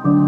Hello,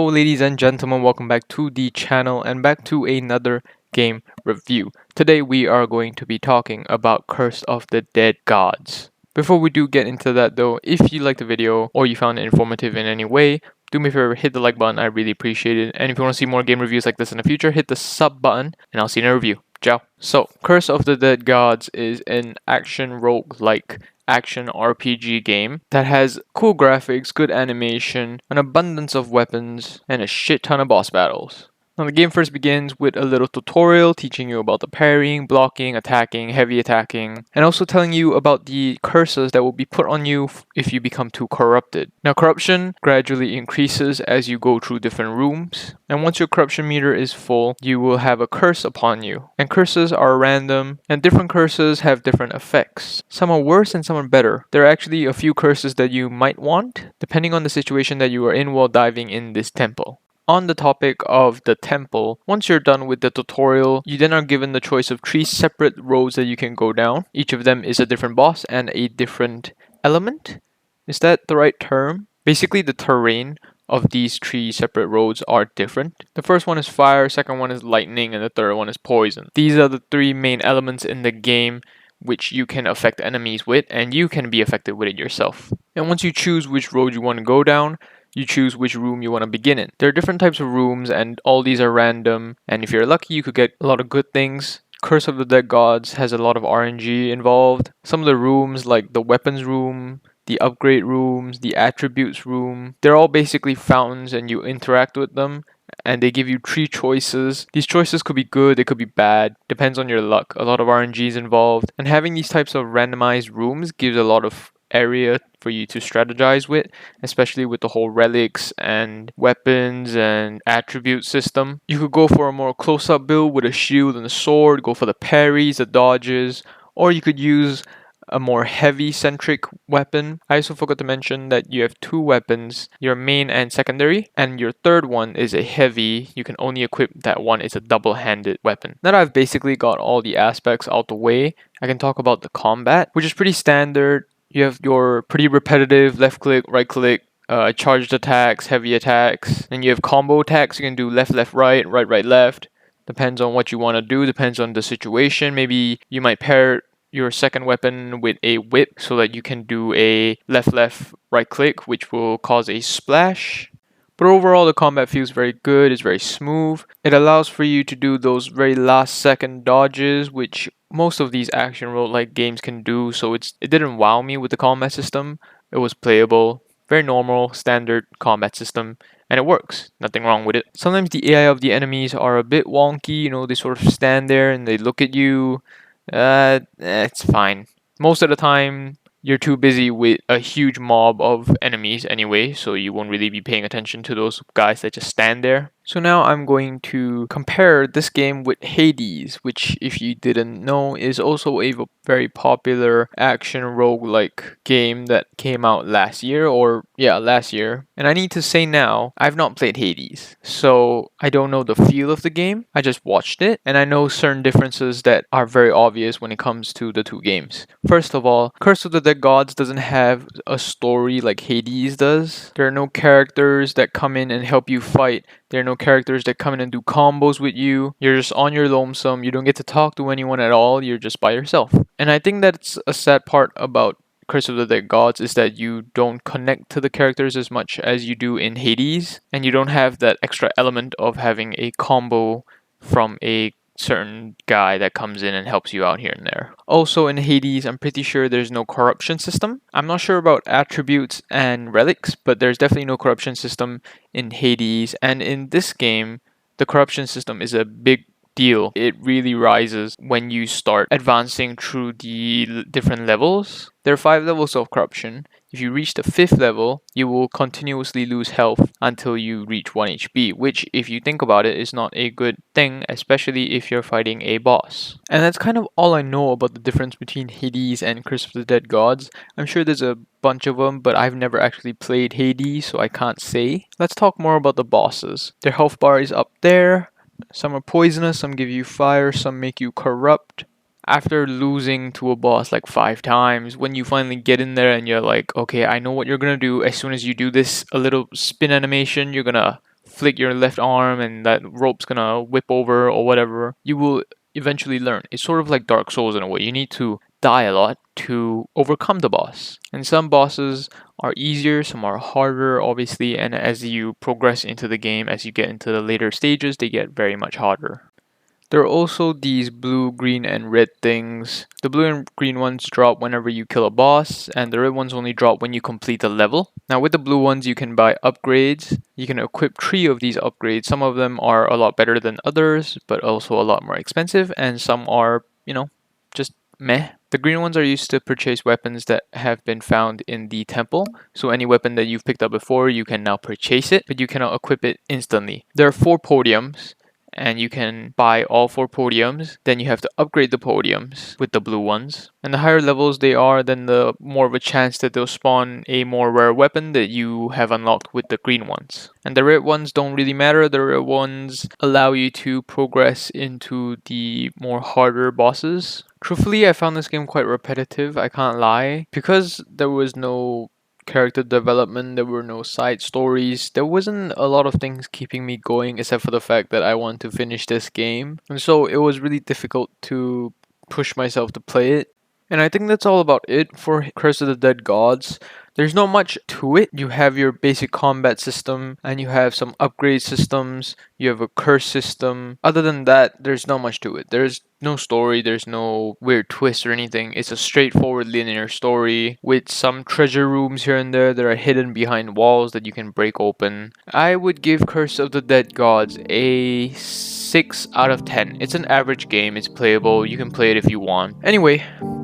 ladies and gentlemen. Welcome back to the channel and back to another game review. Today, we are going to be talking about Curse of the Dead Gods. Before we do get into that, though, if you liked the video or you found it informative in any way, do me a favor, hit the like button. I really appreciate it. And if you want to see more game reviews like this in the future, hit the sub button, and I'll see you in a review. Ciao. So, Curse of the Dead Gods is an action roguelike action RPG game that has cool graphics, good animation, an abundance of weapons, and a shit ton of boss battles. Now the game first begins with a little tutorial teaching you about the parrying, blocking, attacking, heavy attacking, and also telling you about the curses that will be put on you if you become too corrupted. Now corruption gradually increases as you go through different rooms, and once your corruption meter is full, you will have a curse upon you. And curses are random, and different curses have different effects. Some are worse and some are better. There are actually a few curses that you might want, depending on the situation that you are in while diving in this temple. On the topic of the temple, once you're done with the tutorial, you then are given the choice of 3 separate roads that you can go down. Each of them is a different boss and a different element. Is that the right term? Basically, the terrain of these 3 separate roads are different. The first one is fire, second one is lightning, and the third one is poison. These are the 3 main elements in the game which you can affect enemies with, and you can be affected with it yourself. And once you choose which road you want to go down, you choose which room you want to begin in. There are different types of rooms and all these are random, and if you're lucky you could get a lot of good things. Curse of the Dead Gods has a lot of RNG involved. Some of the rooms like the weapons room, the upgrade rooms, the attributes room, they're all basically fountains and you interact with them and they give you 3 choices. These choices could be good, they could be bad, depends on your luck. A lot of RNG is involved, and having these types of randomized rooms gives a lot of area for you to strategize with, especially with the whole relics and weapons and attribute system. You could go for a more close-up build with a shield and a sword, go for the parries, the dodges, or you could use a more heavy centric weapon. I also forgot to mention that you have 2 weapons, your main and secondary, and your third one is a heavy. You can only equip that one. It's a double-handed weapon. Now that I've basically got all the aspects out the way, I can talk about the combat, which is pretty standard. You have your pretty repetitive left click, right click, charged attacks, heavy attacks. Then you have combo attacks. You can do left, left, right, right, right, left. Depends on what you want to do, depends on the situation. Maybe you might pair your second weapon with a whip so that you can do a left, left, right click, which will cause a splash. But overall, the combat feels very good, it's very smooth. It allows for you to do those very last second dodges, which most of these action roguelike games can do, so it didn't wow me with the combat system. It was playable, very normal, standard combat system, and it works. Nothing wrong with it. Sometimes the AI of the enemies are a bit wonky, they sort of stand there and they look at you. It's fine. Most of the time, you're too busy with a huge mob of enemies anyway, so you won't really be paying attention to those guys that just stand there. So now I'm going to compare this game with Hades, which if you didn't know is also a very popular action roguelike game that came out last year, last year. And I need to say now, I've not played Hades, so I don't know the feel of the game. I just watched it, and I know certain differences that are very obvious when it comes to the 2 games. First of all, Curse of the Dead Gods doesn't have a story like Hades does. There are no characters that come in and help you fight. There are no characters that come in and do combos with you. You're just on your lonesome. You don't get to talk to anyone at all. You're just by yourself. And I think that's a sad part about Curse of the Dead Gods is that you don't connect to the characters as much as you do in Hades. And you don't have that extra element of having a combo from a certain guy that comes in and helps you out here and there. Also in Hades, I'm pretty sure there's no corruption system. I'm not sure about attributes and relics, but there's definitely no corruption system in Hades. And in this game, the corruption system is a big deal. It really rises when you start advancing through the different levels. There are 5 levels of corruption. If you reach the 5th level, you will continuously lose health until you reach 1 HP, which, if you think about it, is not a good thing, especially if you're fighting a boss. And that's kind of all I know about the difference between Hades and Curse of the Dead Gods. I'm sure there's a bunch of them, but I've never actually played Hades, so I can't say. Let's talk more about the bosses. Their health bar is up there. Some are poisonous, some give you fire, some make you corrupt. After losing to a boss like 5 times, when you finally get in there and you're like, okay, I know what you're gonna do. As soon as you do this, a little spin animation, you're gonna flick your left arm and that rope's gonna whip over or whatever. You will eventually learn. It's sort of like Dark Souls in a way. You need to die a lot to overcome the boss. And some bosses are easier, some are harder, obviously, and as you progress into the game, as you get into the later stages, they get very much harder. There are also these blue, green, and red things. The blue and green ones drop whenever you kill a boss, and the red ones only drop when you complete the level. Now with the blue ones, you can buy upgrades. You can equip 3 of these upgrades. Some of them are a lot better than others, but also a lot more expensive, and some are, just meh. The green ones are used to purchase weapons that have been found in the temple. So any weapon that you've picked up before, you can now purchase it, but you cannot equip it instantly. There are 4 podiums, and you can buy all 4 podiums. Then you have to upgrade the podiums with the blue ones. And the higher levels they are, then the more of a chance that they'll spawn a more rare weapon that you have unlocked with the green ones. And the red ones don't really matter. The red ones allow you to progress into the more harder bosses. Truthfully, I found this game quite repetitive, I can't lie. Because there was no character development, there were no side stories, there wasn't a lot of things keeping me going except for the fact that I want to finish this game, and so it was really difficult to push myself to play it. And I think that's all about it for Curse of the Dead Gods. There's not much to it. You have your basic combat system, and you have some upgrade systems, you have a curse system. Other than that, there's not much to it. There's no story, there's no weird twist or anything. It's a straightforward linear story with some treasure rooms here and there that are hidden behind walls that you can break open. I would give Curse of the Dead Gods a 6 out of 10. It's an average game, it's playable, you can play it if you want. Anyway,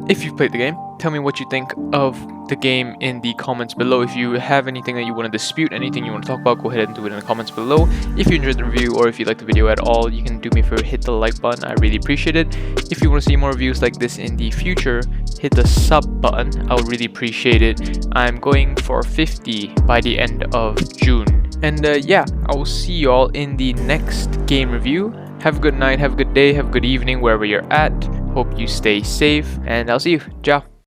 if you've played the game, tell me what you think of the game in the comments below. If you have anything that you want to dispute, anything you want to talk about, go ahead and do it in the comments below. If you enjoyed the review or if you liked the video at all, you can do me a favor, hit the like button. I really appreciate it. If you want to see more reviews like this in the future, hit the sub button. I would really appreciate it. I'm going for 50 by the end of June. And yeah, I will see you all in the next game review. Have a good night, have a good day, have a good evening wherever you're at. Hope you stay safe, and I'll see you. Ciao.